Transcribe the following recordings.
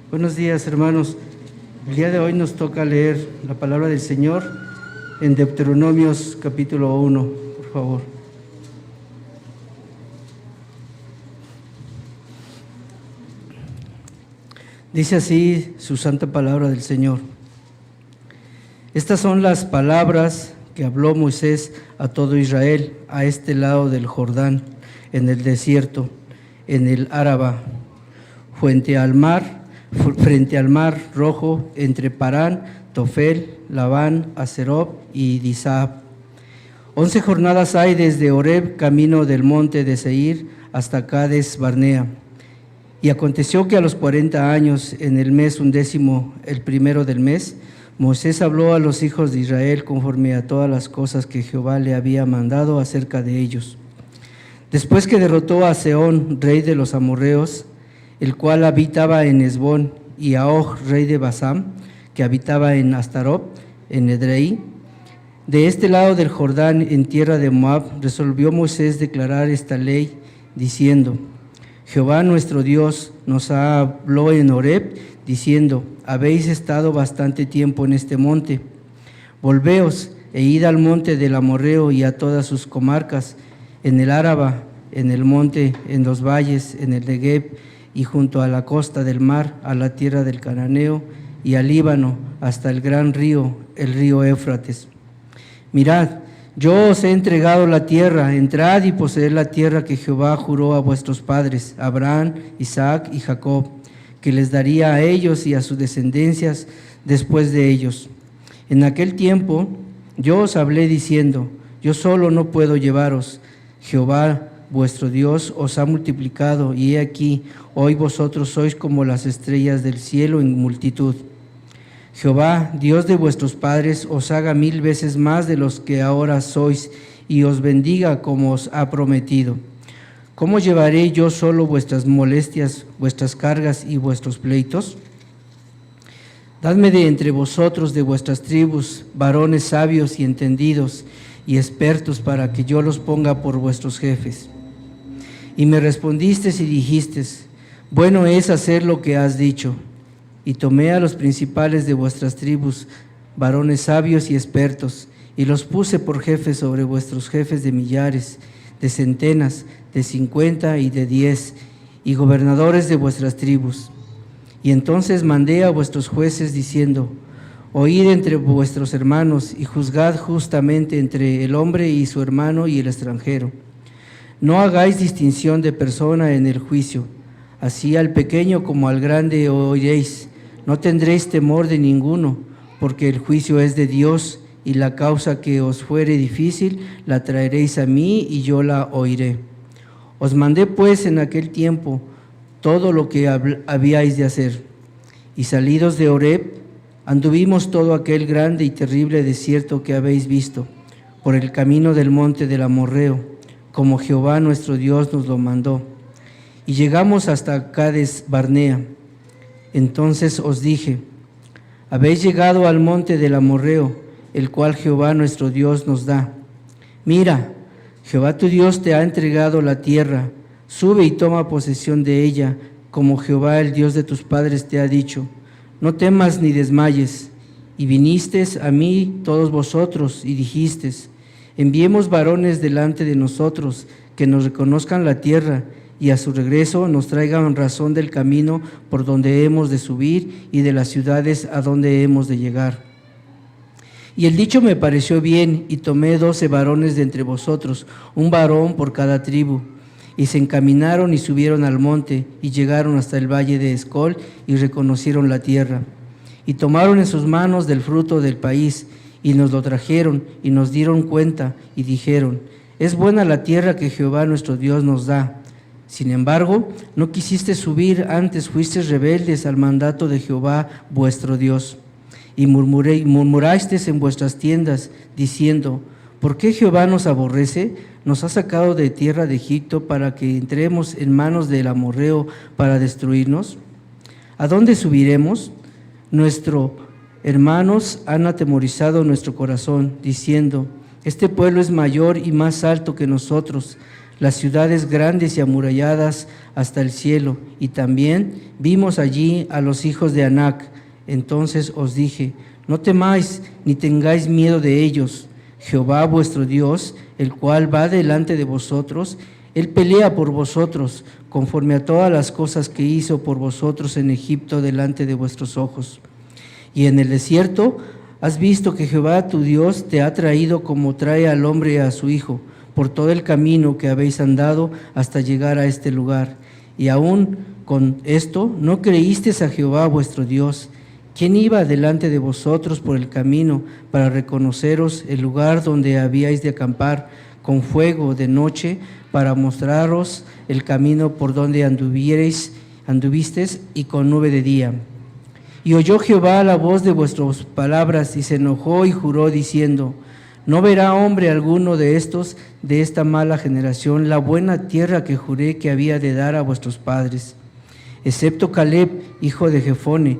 Buenos días, hermanos. El día de hoy nos toca leer la palabra del Señor en Deuteronomios capítulo 1, por favor. Dice así su santa palabra del Señor. Estas son las palabras que habló Moisés a todo Israel a este lado del Jordán, en el desierto, en el Araba, frente al mar Rojo, entre Parán, Tofel, Labán, Hazeroth y Disab. 11 jornadas hay desde Horeb, camino del monte de Seir, hasta Cades Barnea. Y aconteció que a los 40 años, en el mes 11, el primero del mes, Moisés habló a los hijos de Israel conforme a todas las cosas que Jehová le había mandado acerca de ellos. Después que derrotó a Sehón, rey de los amorreos, el cual habitaba en Hesbón, y a Og, rey de Basán, que habitaba en Astarot, en Edrei, de este lado del Jordán, en tierra de Moab, resolvió Moisés declarar esta ley, diciendo: Jehová nuestro Dios nos habló en Horeb, diciendo: habéis estado bastante tiempo en este monte, volveos e id al monte del amorreo y a todas sus comarcas, en el Araba, en el monte, en los valles, en el Negev, y junto a la costa del mar, a la tierra del Cananeo, y al Líbano, hasta el gran río, el río Éufrates. Mirad, yo os he entregado la tierra, entrad y poseed la tierra que Jehová juró a vuestros padres, Abraham, Isaac y Jacob, que les daría a ellos y a sus descendencias después de ellos. En aquel tiempo yo os hablé diciendo: yo solo no puedo llevaros, Jehová vuestro Dios os ha multiplicado, y he aquí, hoy vosotros sois como las estrellas del cielo en multitud. Jehová, Dios de vuestros padres, os haga 1000 veces más de los que ahora sois, y os bendiga como os ha prometido. ¿Cómo llevaré yo solo vuestras molestias, vuestras cargas y vuestros pleitos? Dadme de entre vosotros, de vuestras tribus, varones sabios y entendidos y expertos, para que yo los ponga por vuestros jefes. Y me respondisteis y dijisteis: bueno es hacer lo que has dicho. Y tomé a los principales de vuestras tribus, varones sabios y expertos, y los puse por jefes sobre vuestros jefes de millares, de centenas, de 50 y de 10, y gobernadores de vuestras tribus. Y entonces mandé a vuestros jueces diciendo: oíd entre vuestros hermanos y juzgad justamente entre el hombre y su hermano y el extranjero. No hagáis distinción de persona en el juicio, así al pequeño como al grande oiréis. No tendréis temor de ninguno, porque el juicio es de Dios, y la causa que os fuere difícil la traeréis a mí, y yo la oiré. Os mandé pues en aquel tiempo todo lo que habíais de hacer. Y salidos de Horeb, anduvimos todo aquel grande y terrible desierto que habéis visto, por el camino del monte del Amorreo, como Jehová nuestro Dios nos lo mandó. Y llegamos hasta Cades Barnea. Entonces os dije: habéis llegado al monte del Amorreo, el cual Jehová nuestro Dios nos da. Mira, Jehová tu Dios te ha entregado la tierra, sube y toma posesión de ella, como Jehová el Dios de tus padres te ha dicho. No temas ni desmayes. Y vinisteis a mí todos vosotros y dijisteis: enviemos varones delante de nosotros, que nos reconozcan la tierra, y a su regreso nos traigan razón del camino por donde hemos de subir y de las ciudades a donde hemos de llegar. Y el dicho me pareció bien, y tomé 12 varones de entre vosotros, un varón por cada tribu. Y se encaminaron y subieron al monte, y llegaron hasta el valle de Escol, y reconocieron la tierra. Y tomaron en sus manos del fruto del país, y nos lo trajeron, y nos dieron cuenta, y dijeron: es buena la tierra que Jehová nuestro Dios nos da. Sin embargo, no quisiste subir, antes fuisteis rebeldes al mandato de Jehová vuestro Dios. Y murmurasteis en vuestras tiendas, diciendo: ¿por qué Jehová nos aborrece? Nos ha sacado de tierra de Egipto para que entremos en manos del amorreo para destruirnos. ¿A dónde subiremos? Nuestros hermanos han atemorizado nuestro corazón, diciendo: este pueblo es mayor y más alto que nosotros. las ciudades grandes y amuralladas hasta el cielo, y también vimos allí a los hijos de Anac. Entonces os dije: no temáis ni tengáis miedo de ellos. Jehová vuestro Dios, el cual va delante de vosotros, Él pelea por vosotros, conforme a todas las cosas que hizo por vosotros en Egipto delante de vuestros ojos. Y en el desierto has visto que Jehová tu Dios te ha traído como trae al hombre a su hijo, por todo el camino que habéis andado hasta llegar a este lugar. Y aún con esto no creísteis a Jehová vuestro Dios, quien iba delante de vosotros por el camino para reconoceros el lugar donde habíais de acampar, con fuego de noche, para mostraros el camino por donde anduvisteis, y con nube de día. Y oyó Jehová la voz de vuestras palabras, y se enojó y juró, diciendo: no verá hombre alguno de estos, de esta mala generación, la buena tierra que juré que había de dar a vuestros padres, excepto Caleb, hijo de Jefone.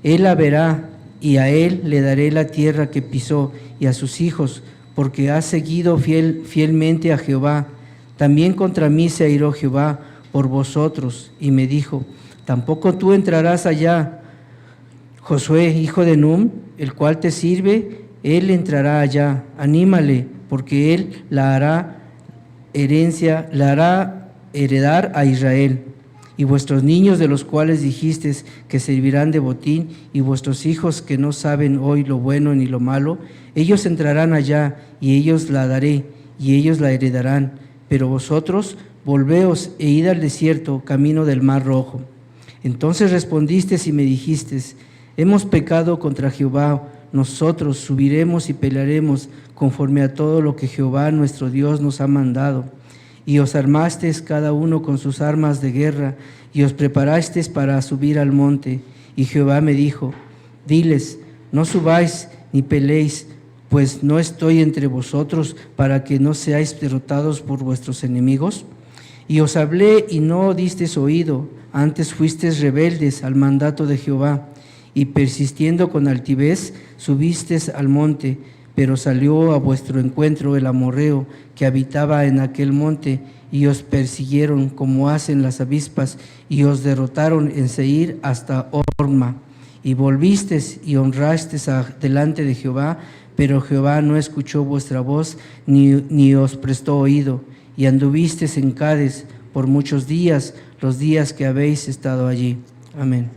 Él la verá, y a él le daré la tierra que pisó, y a sus hijos, porque ha seguido fielmente a Jehová. También contra mí se airó Jehová por vosotros, y me dijo: tampoco tú entrarás allá. Josué, hijo de Num, el cual te sirve, él entrará allá. Anímale, porque él la hará heredar a Israel. Y vuestros niños, de los cuales dijisteis que servirán de botín, y vuestros hijos que no saben hoy lo bueno ni lo malo, ellos entrarán allá, y ellos la daré, y ellos la heredarán. Pero vosotros volveos e id al desierto, camino del mar Rojo. Entonces respondisteis y me dijisteis: hemos pecado contra Jehová, nosotros subiremos y pelearemos conforme a todo lo que Jehová nuestro Dios nos ha mandado. Y os armasteis cada uno con sus armas de guerra, y os preparasteis para subir al monte. Y Jehová me dijo: diles: no subáis ni peleéis, pues no estoy entre vosotros para que no seáis derrotados por vuestros enemigos. Y os hablé y no disteis oído, antes fuisteis rebeldes al mandato de Jehová, y persistiendo con altivez subisteis al monte. Pero salió a vuestro encuentro el amorreo que habitaba en aquel monte, y os persiguieron como hacen las avispas, y os derrotaron en Seir hasta Horma. Y volvisteis y honrasteis delante de Jehová, pero Jehová no escuchó vuestra voz, ni os prestó oído. Y anduvisteis en Cades por muchos días, los días que habéis estado allí. Amén.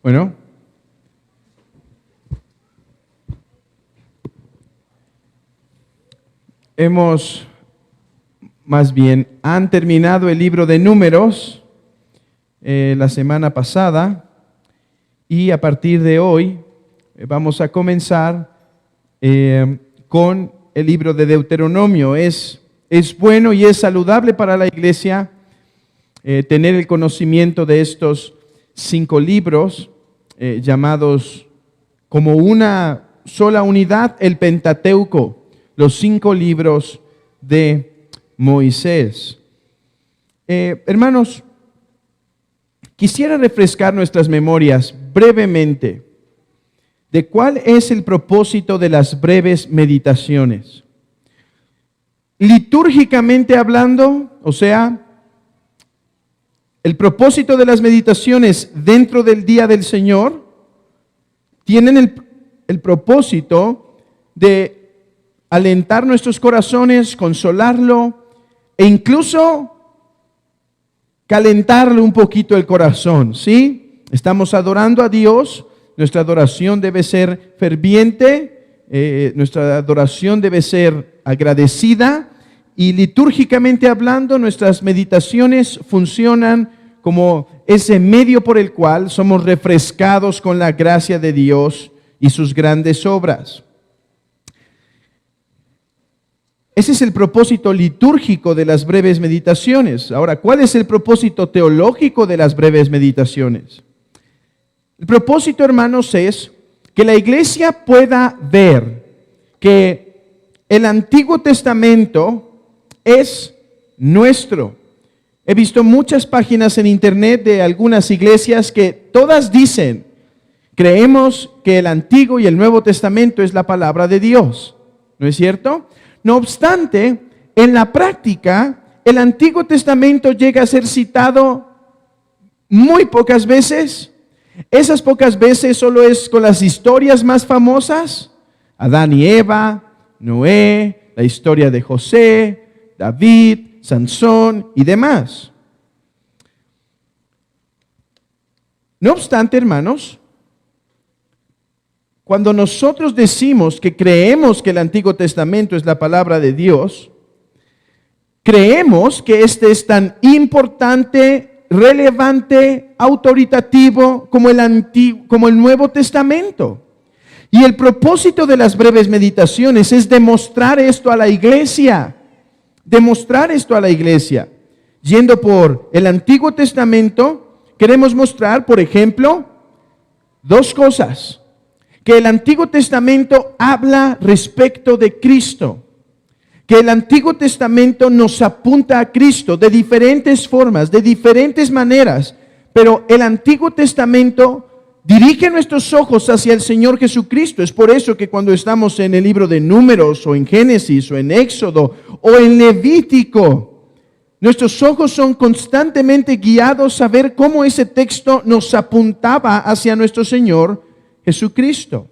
Bueno, han terminado el libro de Números la semana pasada, y a partir de hoy vamos a comenzar con el libro de Deuteronomio. Es bueno y es saludable para la iglesia tener el conocimiento de estos 5 libros llamados como una sola unidad, el Pentateuco, los 5 libros de Moisés. Hermanos, quisiera refrescar nuestras memorias brevemente de cuál es el propósito de las breves meditaciones. Litúrgicamente hablando, o sea, el propósito de las meditaciones dentro del día del Señor tienen el propósito de alentar nuestros corazones, consolarlo e incluso calentarle un poquito el corazón, ¿sí? Estamos adorando a Dios, nuestra adoración debe ser ferviente, nuestra adoración debe ser agradecida, y litúrgicamente hablando nuestras meditaciones funcionan como ese medio por el cual somos refrescados con la gracia de Dios y sus grandes obras. Ese es el propósito litúrgico de las breves meditaciones. Ahora, ¿cuál es el propósito teológico de las breves meditaciones? El propósito, hermanos, es que la iglesia pueda ver que el Antiguo Testamento es nuestro. He visto muchas páginas en internet de algunas iglesias que todas dicen, creemos que el Antiguo y el Nuevo Testamento es la palabra de Dios. ¿No es cierto? No obstante, en la práctica, el Antiguo Testamento llega a ser citado muy pocas veces. Esas pocas veces solo es con las historias más famosas, Adán y Eva, Noé, la historia de José, David, Sansón y demás. No obstante, hermanos, cuando nosotros decimos que creemos que el Antiguo Testamento es la palabra de Dios, creemos que este es tan importante, relevante, autoritativo como el Nuevo Testamento. Y el propósito de las breves meditaciones es demostrar esto a la iglesia. Demostrar esto a la iglesia. Yendo por el Antiguo Testamento, queremos mostrar, por ejemplo, dos cosas. Que el Antiguo Testamento habla respecto de Cristo. Que el Antiguo Testamento nos apunta a Cristo de diferentes formas, de diferentes maneras. Pero el Antiguo Testamento dirige nuestros ojos hacia el Señor Jesucristo. Es por eso que cuando estamos en el libro de Números, o en Génesis, o en Éxodo, o en Levítico, nuestros ojos son constantemente guiados a ver cómo ese texto nos apuntaba hacia nuestro Señor Jesucristo.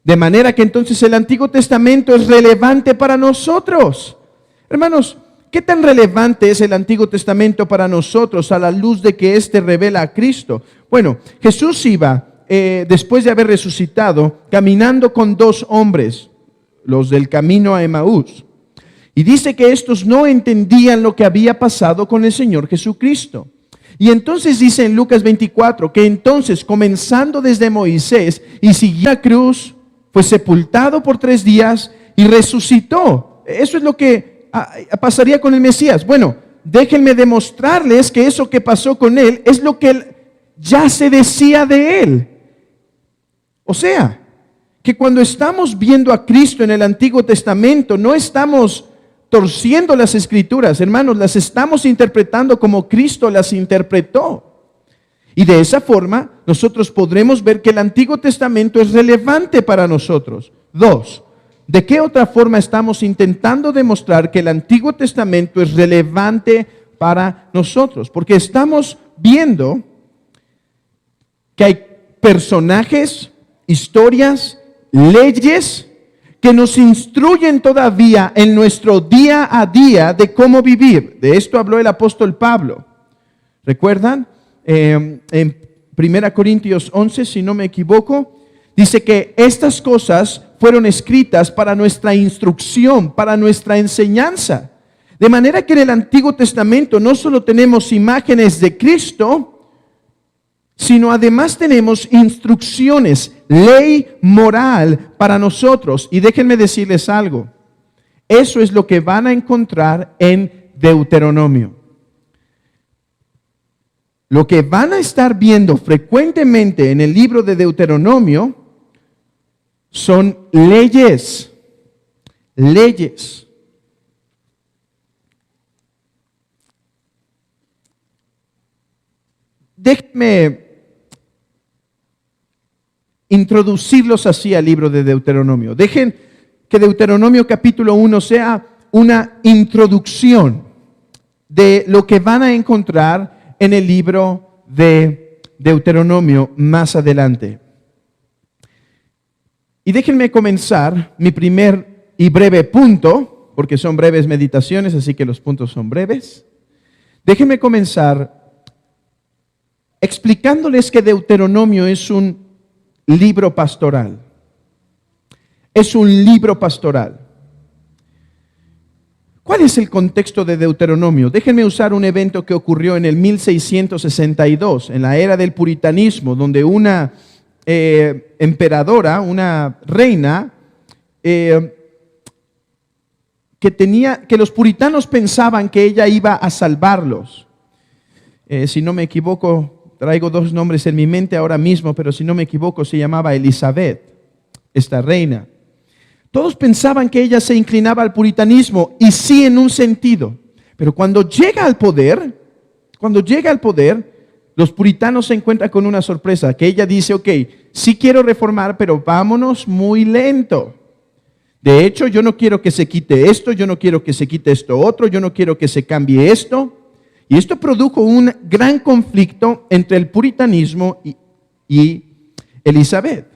De manera que entonces el Antiguo Testamento es relevante para nosotros. Hermanos, ¿qué tan relevante es el Antiguo Testamento para nosotros a la luz de que éste revela a Cristo? Bueno, Jesús iba, después de haber resucitado, caminando con dos hombres, los del camino a Emaús. Y dice que estos no entendían lo que había pasado con el Señor Jesucristo. Y entonces dice en Lucas 24 que entonces, comenzando desde Moisés y siguiendo la cruz, fue sepultado por 3 días y resucitó. Eso es lo que pasaría con el Mesías. Bueno, déjenme demostrarles que eso que pasó con él es lo que ya se decía de él. O sea, que cuando estamos viendo a Cristo en el Antiguo Testamento, no estamos torciendo las Escrituras, hermanos, las estamos interpretando como Cristo las interpretó. Y de esa forma, nosotros podremos ver que el Antiguo Testamento es relevante para nosotros. 2. ¿De qué otra forma estamos intentando demostrar que el Antiguo Testamento es relevante para nosotros? Porque estamos viendo que hay personajes, historias, leyes que nos instruyen todavía en nuestro día a día de cómo vivir. De esto habló el apóstol Pablo. ¿Recuerdan? En 1 Corintios 11, si no me equivoco, dice que estas cosas fueron escritas para nuestra instrucción, para nuestra enseñanza. De manera que en el Antiguo Testamento no solo tenemos imágenes de Cristo, sino además tenemos instrucciones, ley moral para nosotros. Y déjenme decirles algo, eso es lo que van a encontrar en Deuteronomio. Lo que van a estar viendo frecuentemente en el libro de Deuteronomio son leyes. Leyes. Déjenme introducirlos así al libro de Deuteronomio. Dejen que Deuteronomio capítulo 1 sea una introducción de lo que van a encontrar en el libro de Deuteronomio más adelante. Y déjenme comenzar mi primer y breve punto, porque son breves meditaciones, así que los puntos son breves. Déjenme comenzar explicándoles que Deuteronomio es un libro pastoral. Es un libro pastoral. ¿Cuál es el contexto de Deuteronomio? Déjenme usar un evento que ocurrió en el 1662, en la era del puritanismo, donde una emperadora, una reina, que los puritanos pensaban que ella iba a salvarlos. Si no me equivoco, traigo dos nombres en mi mente ahora mismo, pero si no me equivoco se llamaba Elizabeth, esta reina. Todos pensaban que ella se inclinaba al puritanismo, y sí en un sentido, pero cuando llega al poder, los puritanos se encuentran con una sorpresa, que ella dice, ok, sí quiero reformar, pero vámonos muy lento. De hecho, yo no quiero que se quite esto, yo no quiero que se quite esto otro, yo no quiero que se cambie esto. Y esto produjo un gran conflicto entre el puritanismo y Elizabeth.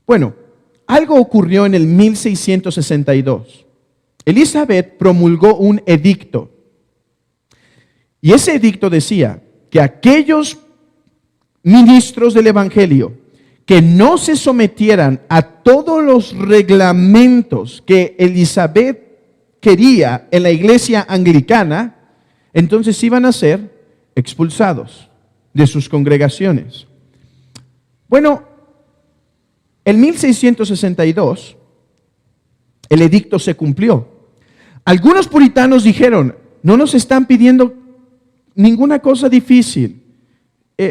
Bueno, algo ocurrió en el 1662. Elizabeth promulgó un edicto. Y ese edicto decía que aquellos ministros del Evangelio que no se sometieran a todos los reglamentos que Elizabeth quería en la iglesia anglicana, entonces iban a ser expulsados de sus congregaciones. Bueno, en 1662, el edicto se cumplió. Algunos puritanos dijeron, no nos están pidiendo ninguna cosa difícil.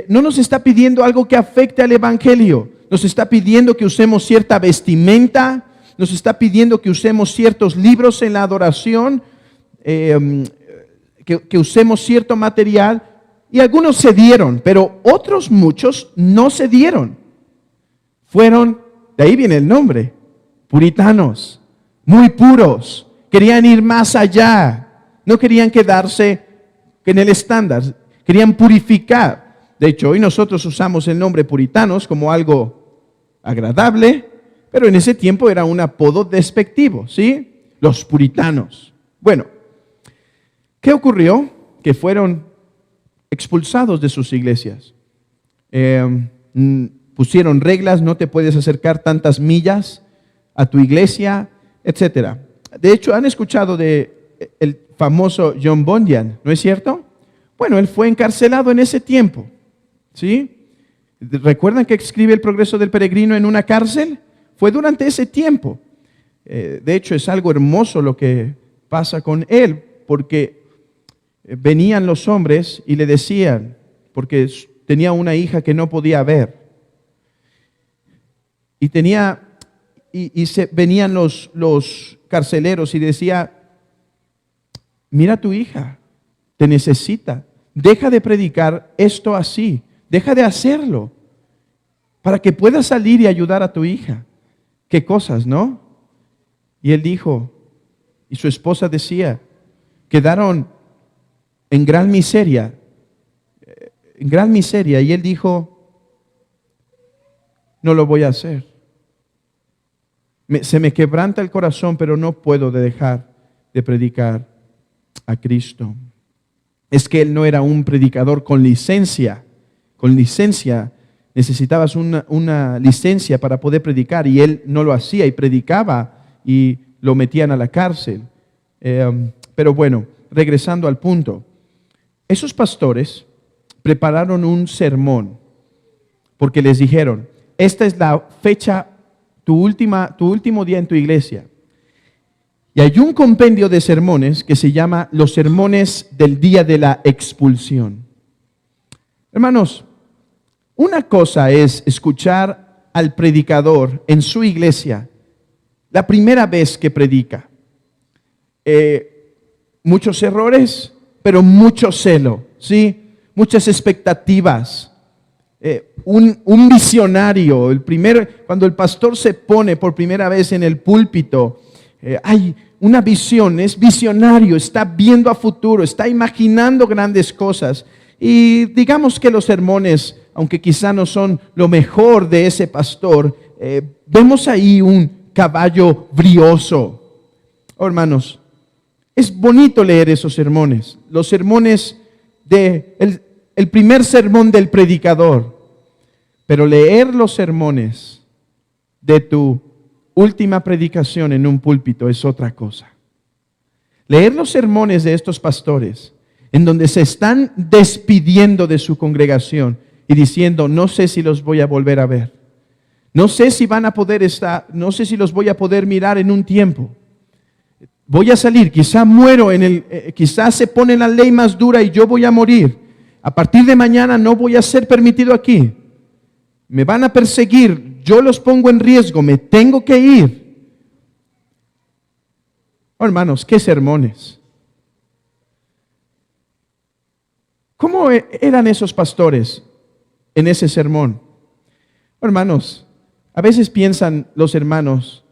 No nos está pidiendo algo que afecte al evangelio. Nos está pidiendo que usemos cierta vestimenta, nos está pidiendo que usemos ciertos libros en la adoración, que usemos cierto material. Y algunos cedieron, pero otros muchos no cedieron. Fueron, de ahí viene el nombre, puritanos, muy puros. Querían ir más allá, no querían quedarse en el estándar, querían purificar. De hecho, hoy nosotros usamos el nombre puritanos como algo agradable, pero en ese tiempo era un apodo despectivo, ¿sí? Los puritanos. Bueno, ¿qué ocurrió? Que fueron expulsados de sus iglesias. Pusieron reglas, no te puedes acercar tantas millas a tu iglesia, etc. De hecho, han escuchado de el famoso John Bunyan, ¿no es cierto? Bueno, él fue encarcelado en ese tiempo. ¿Sí? ¿Recuerdan que escribe El progreso del peregrino en una cárcel? Fue durante ese tiempo. De hecho, es algo hermoso lo que pasa con él, porque venían los hombres y le decían, porque tenía una hija que no podía ver, venían los carceleros y decía, mira a tu hija, te necesita, deja de predicar esto así. Deja de hacerlo para que puedas salir y ayudar a tu hija. Qué cosas, ¿no? Y él dijo, y su esposa decía, quedaron en gran miseria, y él dijo, no lo voy a hacer. Se me quebranta el corazón, pero no puedo dejar de predicar a Cristo. Es que él no era un predicador con licencia. Con licencia, necesitabas una licencia para poder predicar, y él no lo hacía y predicaba y lo metían a la cárcel. Pero bueno, regresando al punto, esos pastores prepararon un sermón porque les dijeron, esta es la fecha, tu último día en tu iglesia. Y hay un compendio de sermones que se llama los sermones del día de la expulsión. Hermanos, una cosa es escuchar al predicador en su iglesia la primera vez que predica. Muchos errores, pero mucho celo, ¿sí? Muchas expectativas. Un visionario, cuando el pastor se pone por primera vez en el púlpito, hay una visión, es visionario, está viendo a futuro, está imaginando grandes cosas. Y digamos que los sermones, aunque quizá no son lo mejor de ese pastor, vemos ahí un caballo brioso. Oh, hermanos, es bonito leer esos sermones, los sermones el primer sermón del predicador, pero leer los sermones de tu última predicación en un púlpito es otra cosa. Leer los sermones de estos pastores, en donde se están despidiendo de su congregación y diciendo, no sé si los voy a volver a ver. No sé si van a poder estar, no sé si los voy a poder mirar en un tiempo. Voy a salir, quizá muero quizás se pone la ley más dura y yo voy a morir. A partir de mañana no voy a ser permitido aquí. Me van a perseguir, yo los pongo en riesgo, me tengo que ir. Oh, hermanos, qué sermones. ¿Cómo eran esos pastores en ese sermón? Oh, hermanos, a veces piensan los hermanos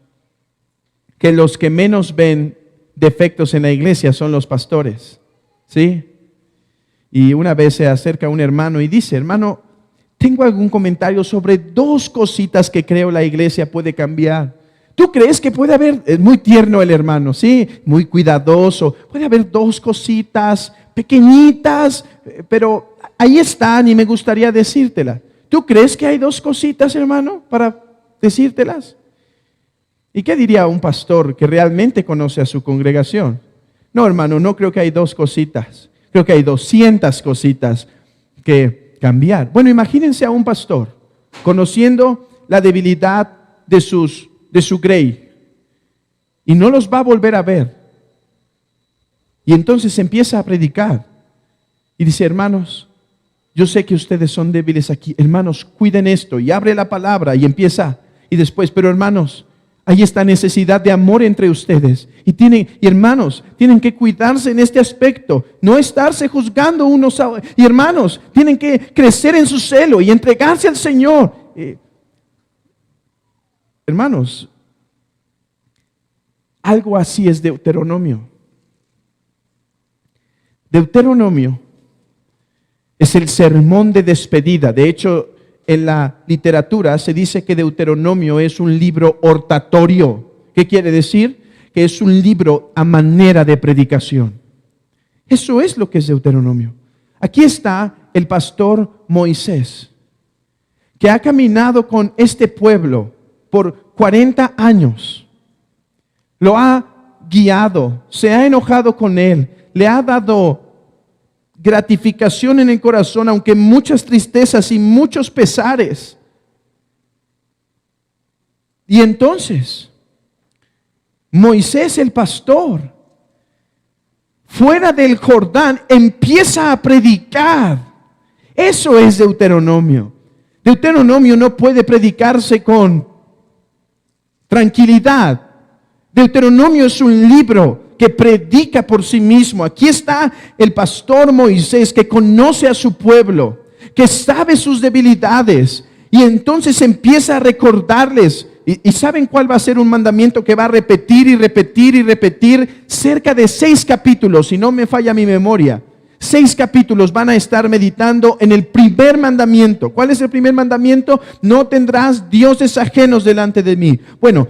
que los que menos ven defectos en la iglesia son los pastores, ¿sí? Y una vez se acerca un hermano y dice, hermano, tengo algún comentario sobre 2 cositas que creo la iglesia puede cambiar. ¿Tú crees que puede haber? Es muy tierno el hermano, ¿sí? Muy cuidadoso. Puede haber 2 cositas pequeñitas, pero ahí están y me gustaría decírtelas. ¿Tú crees que hay 2 cositas, hermano, para decírtelas? ¿Y qué diría un pastor que realmente conoce a su congregación? No, hermano, no creo que hay 2 cositas. Creo que hay 200 cositas que cambiar. Bueno, imagínense a un pastor conociendo la debilidad de su grey y no los va a volver a ver. Y entonces empieza a predicar y dice, hermanos, yo sé que ustedes son débiles aquí. Hermanos, cuiden esto, y abre la palabra y empieza. Y después, pero hermanos, hay esta necesidad de amor entre ustedes. Y hermanos, tienen que cuidarse en este aspecto. No estarse juzgando unos a otros. Y hermanos, tienen que crecer en su celo y entregarse al Señor. Hermanos, algo así es Deuteronomio. Deuteronomio es el sermón de despedida. De hecho, en la literatura se dice que Deuteronomio es un libro hortatorio. ¿Qué quiere decir? Que es un libro a manera de predicación. Eso es lo que es Deuteronomio. Aquí está el pastor Moisés, que ha caminado con este pueblo por 40 años. Lo ha guiado, se ha enojado con él, le ha dado gratificación en el corazón, aunque muchas tristezas y muchos pesares. Y entonces, Moisés el pastor, fuera del Jordán, empieza a predicar. Eso es Deuteronomio. Deuteronomio no puede predicarse con tranquilidad. Deuteronomio es un libro que predica por sí mismo. Aquí está el pastor Moisés, que conoce a su pueblo, que sabe sus debilidades, y entonces empieza a recordarles. ¿Y saben cuál va a ser un mandamiento que va a repetir y repetir y repetir? Cerca de 6 capítulos, si no me falla mi memoria. 6 capítulos van a estar meditando en el primer mandamiento. ¿Cuál es el primer mandamiento? No tendrás dioses ajenos delante de mí. Bueno,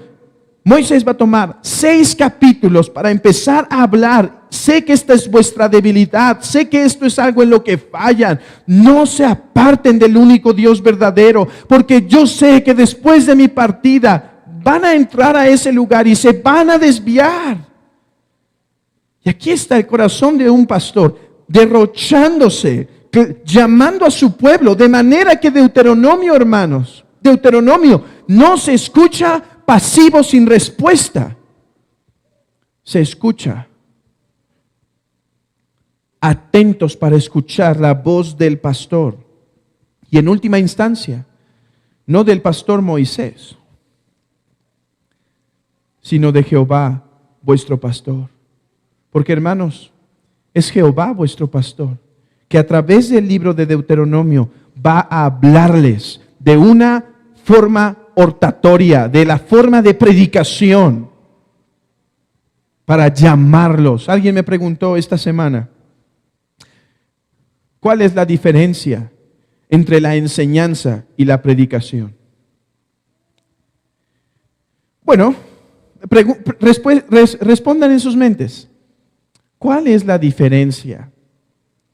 Moisés va a tomar 6 capítulos para empezar a hablar. Sé que esta es vuestra debilidad. Sé que esto es algo en lo que fallan. No se aparten del único Dios verdadero, porque yo sé que después de mi partida van a entrar a ese lugar y se van a desviar. Y aquí está el corazón de un pastor, derrochándose, llamando a su pueblo, de manera que Deuteronomio, hermanos, Deuteronomio no se escucha pasivo sin respuesta. Se escucha atentos para escuchar la voz del pastor. Y en última instancia, no del pastor Moisés, sino de Jehová, vuestro pastor. Porque, hermanos, es Jehová vuestro pastor, que a través del libro de Deuteronomio va a hablarles de una forma hortatoria, de la forma de predicación, para llamarlos. Alguien me preguntó esta semana, ¿cuál es la diferencia entre la enseñanza y la predicación? Bueno, respondan en sus mentes. ¿Cuál es la diferencia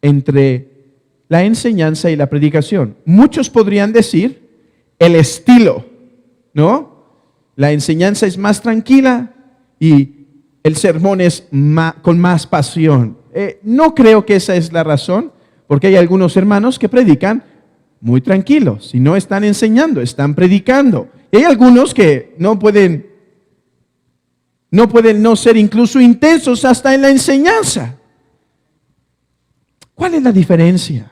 entre la enseñanza y la predicación? Muchos podrían decir el estilo, ¿no? La enseñanza es más tranquila y el sermón es con más pasión. No creo que esa es la razón, porque hay algunos hermanos que predican muy tranquilos y no están enseñando, están predicando. Y hay algunos que no pueden no ser incluso intensos hasta en la enseñanza. ¿Cuál es la diferencia?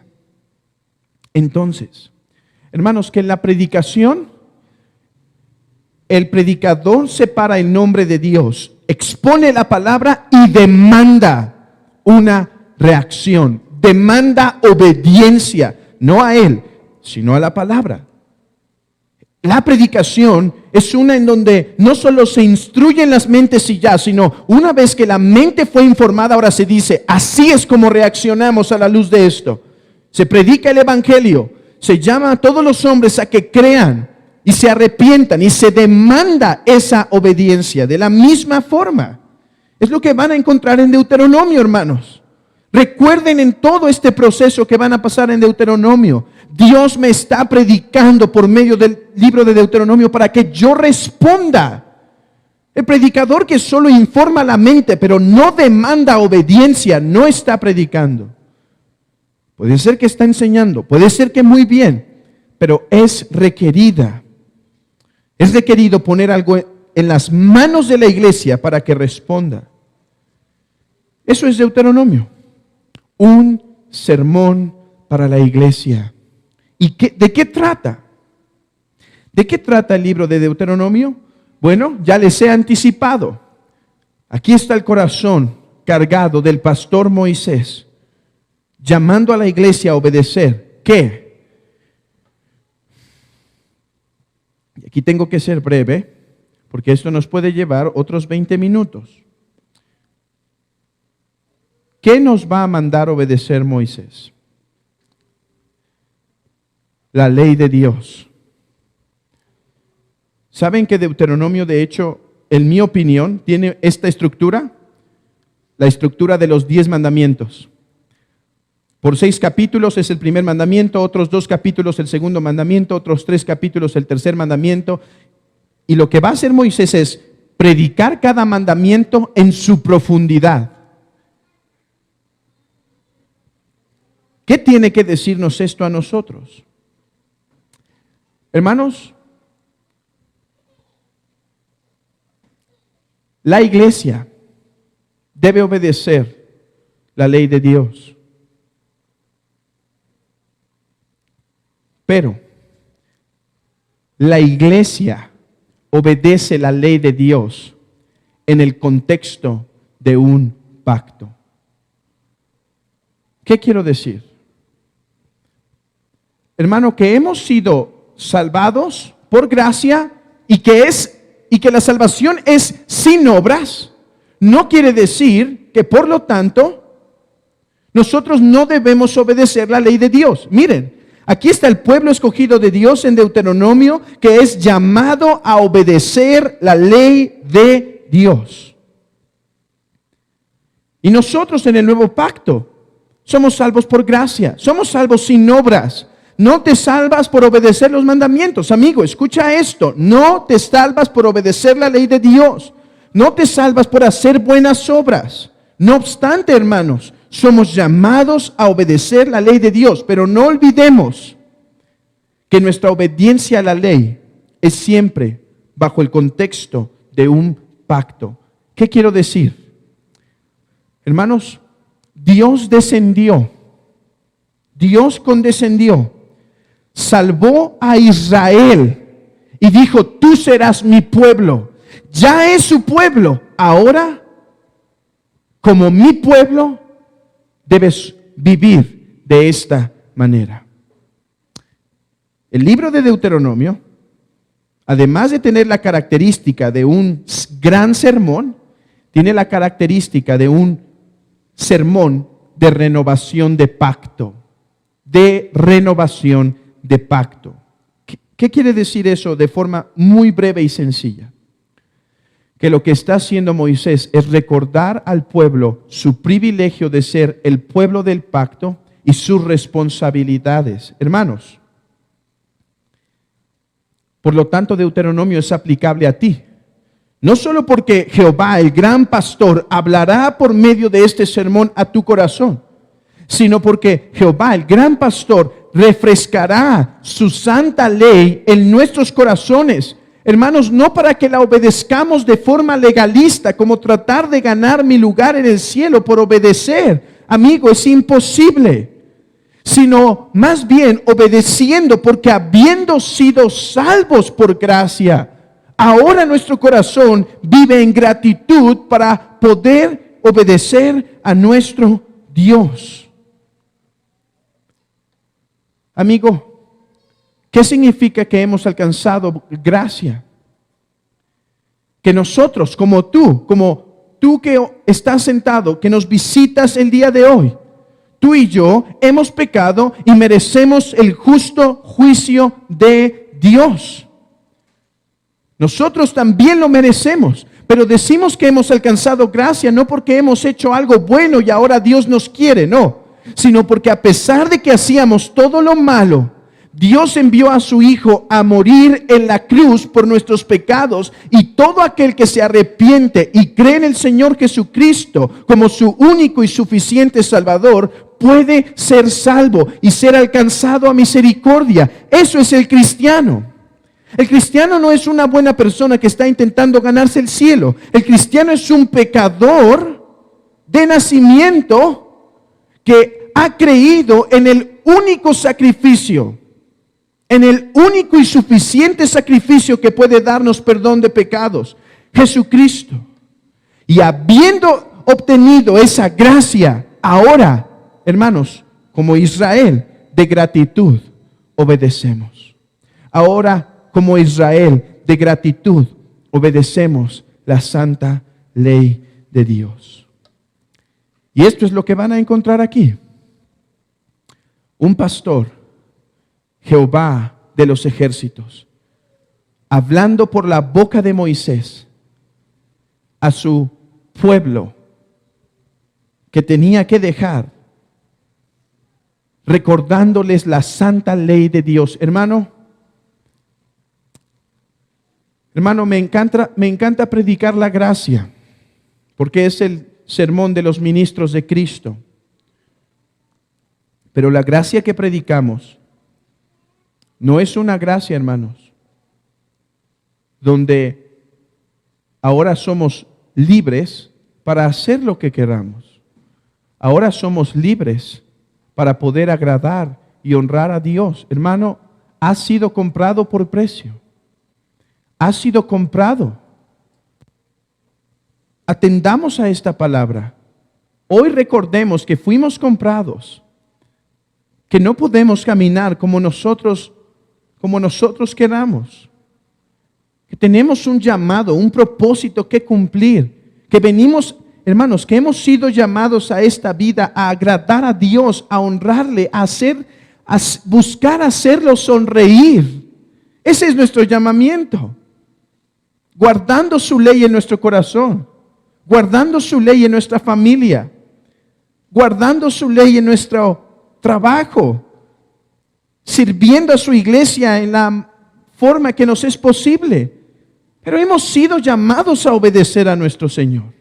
Entonces, hermanos, que en la predicación, el predicador separa el nombre de Dios, expone la palabra y demanda una reacción, demanda obediencia, no a él, sino a la palabra. La predicación es una en donde no solo se instruyen las mentes y ya, sino una vez que la mente fue informada, ahora se dice, así es como reaccionamos a la luz de esto. Se predica el evangelio, se llama a todos los hombres a que crean y se arrepientan y se demanda esa obediencia de la misma forma. Es lo que van a encontrar en Deuteronomio, hermanos. Recuerden en todo este proceso que van a pasar en Deuteronomio. Dios me está predicando por medio del libro de Deuteronomio para que yo responda. El predicador que solo informa la mente, pero no demanda obediencia, no está predicando. Puede ser que está enseñando, puede ser que muy bien, pero es requerido poner algo en las manos de la iglesia para que responda. Eso es Deuteronomio. Un sermón para la iglesia. ¿Y de qué trata? ¿De qué trata el libro de Deuteronomio? Bueno, ya les he anticipado. Aquí está el corazón cargado del pastor Moisés, llamando a la iglesia a obedecer. ¿Qué? Y aquí tengo que ser breve, porque esto nos puede llevar otros 20 minutos. ¿Qué nos va a mandar obedecer Moisés? La ley de Dios. ¿Saben que Deuteronomio, de hecho, en mi opinión, tiene esta estructura? La estructura de los 10 mandamientos. Por 6 capítulos es el primer mandamiento, otros 2 capítulos el segundo mandamiento, otros 3 capítulos el tercer mandamiento. Y lo que va a hacer Moisés es predicar cada mandamiento en su profundidad. ¿Qué tiene que decirnos esto a nosotros? Hermanos, la iglesia debe obedecer la ley de Dios. Pero la iglesia obedece la ley de Dios en el contexto de un pacto. ¿Qué quiero decir? Hermano, que hemos sido salvados por gracia y que la salvación es sin obras, no quiere decir que por lo tanto nosotros no debemos obedecer la ley de Dios. Miren, aquí está el pueblo escogido de Dios en Deuteronomio que es llamado a obedecer la ley de Dios. Y nosotros en el nuevo pacto somos salvos por gracia, somos salvos sin obras. No te salvas por obedecer los mandamientos. Amigo, escucha esto. No te salvas por obedecer la ley de Dios. No te salvas por hacer buenas obras. No obstante, hermanos, somos llamados a obedecer la ley de Dios. Pero no olvidemos que nuestra obediencia a la ley es siempre bajo el contexto de un pacto. ¿Qué quiero decir? Hermanos, Dios descendió. Dios condescendió. Salvó a Israel y dijo, tú serás mi pueblo. Ya es su pueblo. Ahora, como mi pueblo, debes vivir de esta manera. El libro de Deuteronomio, además de tener la característica de un gran sermón, tiene la característica de un sermón de renovación de pacto. De renovación de pacto. ¿Qué quiere decir eso de forma muy breve y sencilla? Que lo que está haciendo Moisés es recordar al pueblo su privilegio de ser el pueblo del pacto y sus responsabilidades. Hermanos, por lo tanto Deuteronomio es aplicable a ti. No solo porque Jehová, el gran pastor, hablará por medio de este sermón a tu corazón, sino porque Jehová, el gran pastor, refrescará su santa ley en nuestros corazones. Hermanos, no para que la obedezcamos de forma legalista, como tratar de ganar mi lugar en el cielo por obedecer. Amigo, es imposible. Sino más bien obedeciendo, porque habiendo sido salvos por gracia, ahora nuestro corazón vive en gratitud para poder obedecer a nuestro Dios. Amigo, ¿qué significa que hemos alcanzado gracia? Que nosotros, como tú que estás sentado, que nos visitas el día de hoy, tú y yo hemos pecado y merecemos el justo juicio de Dios. Nosotros también lo merecemos, pero decimos que hemos alcanzado gracia no porque hemos hecho algo bueno y ahora Dios nos quiere, no, sino porque a pesar de que hacíamos todo lo malo, Dios envió a su Hijo a morir en la cruz por nuestros pecados, y todo aquel que se arrepiente y cree en el Señor Jesucristo como su único y suficiente Salvador puede ser salvo y ser alcanzado a misericordia. Eso es el cristiano. El cristiano no es una buena persona que está intentando ganarse el cielo. El cristiano es un pecador de nacimiento que ha creído en el único sacrificio, en el único y suficiente sacrificio que puede darnos perdón de pecados, Jesucristo. Y habiendo obtenido esa gracia, ahora, hermanos, como Israel, de gratitud, obedecemos. Ahora, como Israel, de gratitud, obedecemos la santa ley de Dios. Y esto es lo que van a encontrar aquí. Un pastor, Jehová de los ejércitos, hablando por la boca de Moisés a su pueblo que tenía que dejar, recordándoles la santa ley de Dios. Hermano, me encanta predicar la gracia, porque es el sermón de los ministros de Cristo. Pero la gracia que predicamos no es una gracia, hermanos, donde ahora somos libres para hacer lo que queramos. Ahora somos libres para poder agradar y honrar a Dios. Hermano, has sido comprado por precio. Has sido comprado. Atendamos a esta palabra. Hoy recordemos que fuimos comprados, que no podemos caminar como nosotros queramos, que tenemos un llamado, un propósito que cumplir, que venimos, hermanos, que hemos sido llamados a esta vida a agradar a Dios, a honrarle, a buscar hacerlo sonreír. Ese es nuestro llamamiento. Guardando su ley en nuestro corazón, guardando su ley en nuestra familia, guardando su ley en nuestro trabajo, sirviendo a su iglesia en la forma que nos es posible. Pero hemos sido llamados a obedecer a nuestro Señor.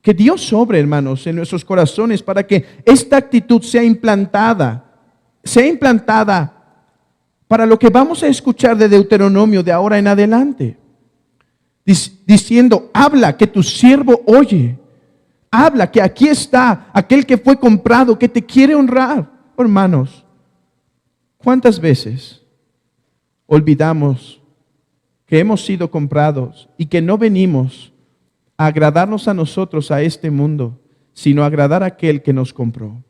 Que Dios obre, hermanos, en nuestros corazones para que esta actitud sea implantada para lo que vamos a escuchar de Deuteronomio de ahora en adelante. Diciendo, habla que tu siervo oye. Habla que aquí está aquel que fue comprado, que te quiere honrar. Hermanos, ¿cuántas veces olvidamos que hemos sido comprados y que no venimos a agradarnos a nosotros, a este mundo, sino a agradar a aquel que nos compró?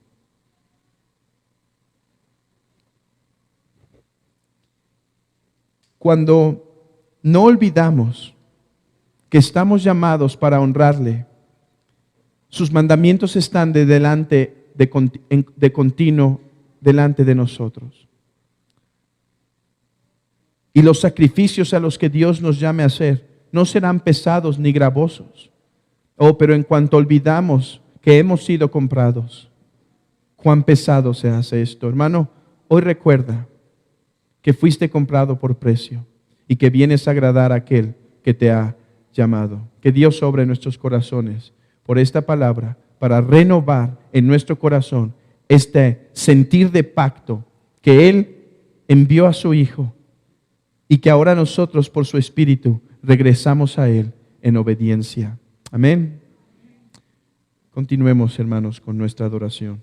Cuando no olvidamos que estamos llamados para honrarle, sus mandamientos están de continuo delante de nosotros. Y los sacrificios a los que Dios nos llame a hacer no serán pesados ni gravosos. Pero en cuanto olvidamos que hemos sido comprados, cuán pesado se hace esto. Hermano, hoy recuerda que fuiste comprado por precio y que vienes a agradar a aquel que te ha llamado. Que Dios obre en nuestros corazones por esta palabra para renovar en nuestro corazón este sentir de pacto que Él envió a su Hijo y que ahora nosotros por su Espíritu regresamos a Él en obediencia. Amén. Continuemos, hermanos, con nuestra adoración.